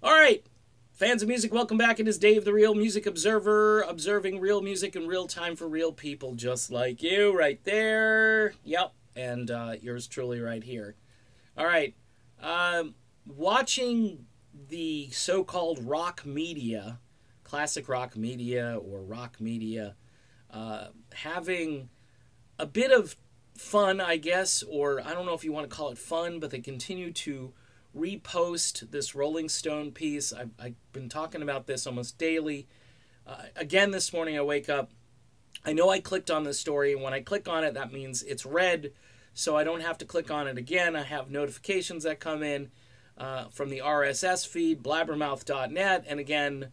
All right, fans of music, welcome back. It is Dave, the Real Music Observer, observing real music in real time for real people just like you, right there. Yep, and yours truly right here. All right, watching the so-called rock media, classic rock media or rock media, having a bit of fun, I guess, or I don't know if you want to call it fun, but they continue to repost this Rolling Stone piece. I've been talking about this almost daily. Again, this morning I wake up. I know I clicked on this story, and when I click on it, that means it's read, so I don't have to click on it again. I have notifications that come in from the RSS feed, blabbermouth.net, and again,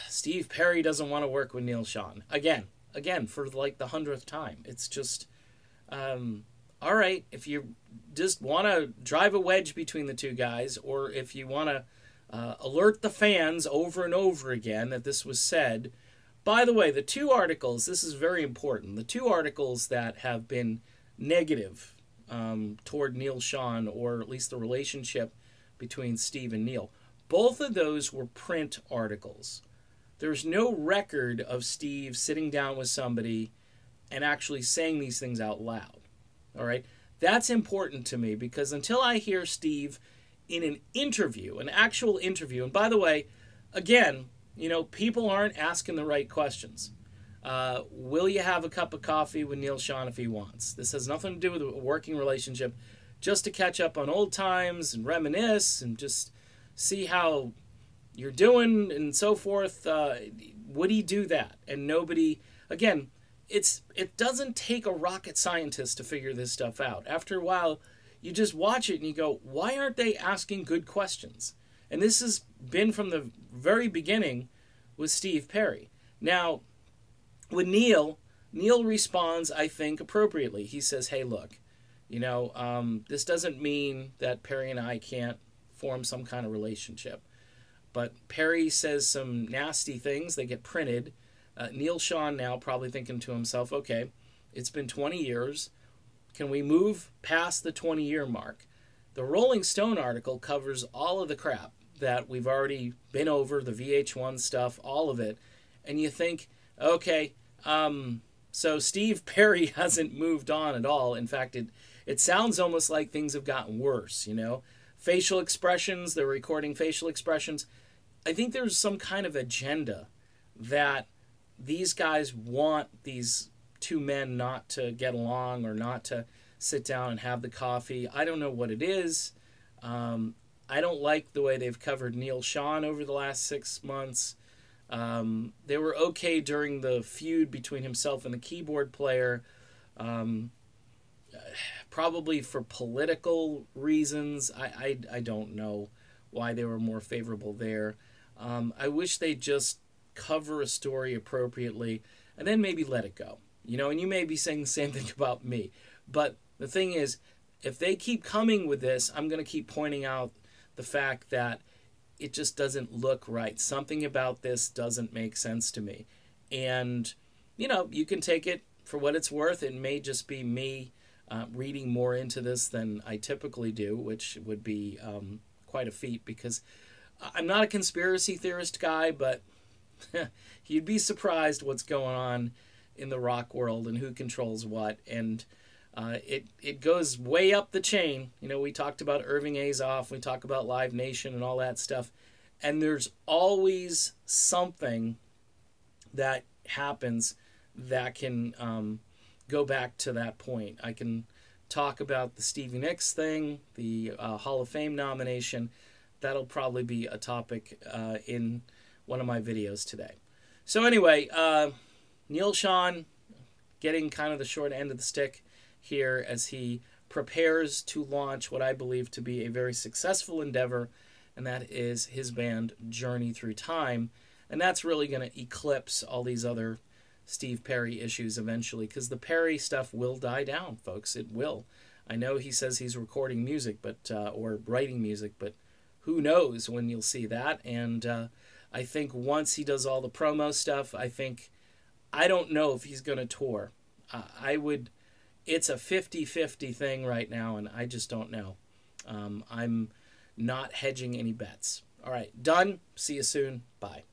Steve Perry doesn't want to work with Neal Schon. Again, for like the 100th time. It's just, all right, if you just want to drive a wedge between the two guys, or if you want to alert the fans over and over again that this was said. By the way, the two articles, this is very important, the two articles that have been negative toward Neal Schon, or at least the relationship between Steve and Neal, both of those were print articles. There's no record of Steve sitting down with somebody and actually saying these things out loud. All right? That's important to me, because until I hear Steve in an interview, an actual interview, and by the way, again, you know, people aren't asking the right questions. Will you have a cup of coffee with Neal Schon if he wants? This has nothing to do with a working relationship, just to catch up on old times and reminisce and just see how you're doing and so forth. Would he do that? And nobody, again, it doesn't take a rocket scientist to figure this stuff out. After a while, you just watch it and you go, why aren't they asking good questions? And this has been from the very beginning with Steve Perry. Now, with Neal responds, I think, appropriately. He says, hey, look, you know, this doesn't mean that Perry and I can't form some kind of relationship. But Perry says some nasty things. They get printed. Neal Schon now probably thinking to himself, okay, it's been 20 years. Can we move past the 20-year mark? The Rolling Stone article covers all of the crap that we've already been over, the VH1 stuff, all of it. And you think, okay, so Steve Perry hasn't moved on at all. In fact, it sounds almost like things have gotten worse, you know. Facial expressions, they're recording facial expressions. I think there's some kind of agenda that these guys want these two men not to get along or not to sit down and have the coffee. I don't know what it is. I don't like the way they've covered Neal Schon over the last 6 months. They were okay during the feud between himself and the keyboard player, probably for political reasons. I don't know why they were more favorable there. I wish they'd just cover a story appropriately and then maybe let it go. You know, and you may be saying the same thing about me. But the thing is, if they keep coming with this, I'm going to keep pointing out the fact that it just doesn't look right. Something about this doesn't make sense to me. And, you know, you can take it for what it's worth. It may just be me reading more into this than I typically do, which would be quite a feat, because I'm not a conspiracy theorist guy, but you'd be surprised what's going on in the rock world and who controls what. And it goes way up the chain. You know, we talked about Irving Azoff, we talk about Live Nation and all that stuff. And there's always something that happens that can go back to that point. I can talk about the Stevie Nicks thing, the Hall of Fame nomination. That'll probably be a topic in one of my videos today. So anyway, Neal Schon getting kind of the short end of the stick here as he prepares to launch what I believe to be a very successful endeavor, and that is his band Journey Through Time. And that's really going to eclipse all these other Steve Perry issues eventually, because the Perry stuff will die down, folks. It will. I know he says he's recording music, but or writing music, but who knows when you'll see that. And I think once he does all the promo stuff, I don't know if he's going to tour. It's a 50-50 thing right now, and I just don't know. I'm not hedging any bets. All right, done. See you soon. Bye.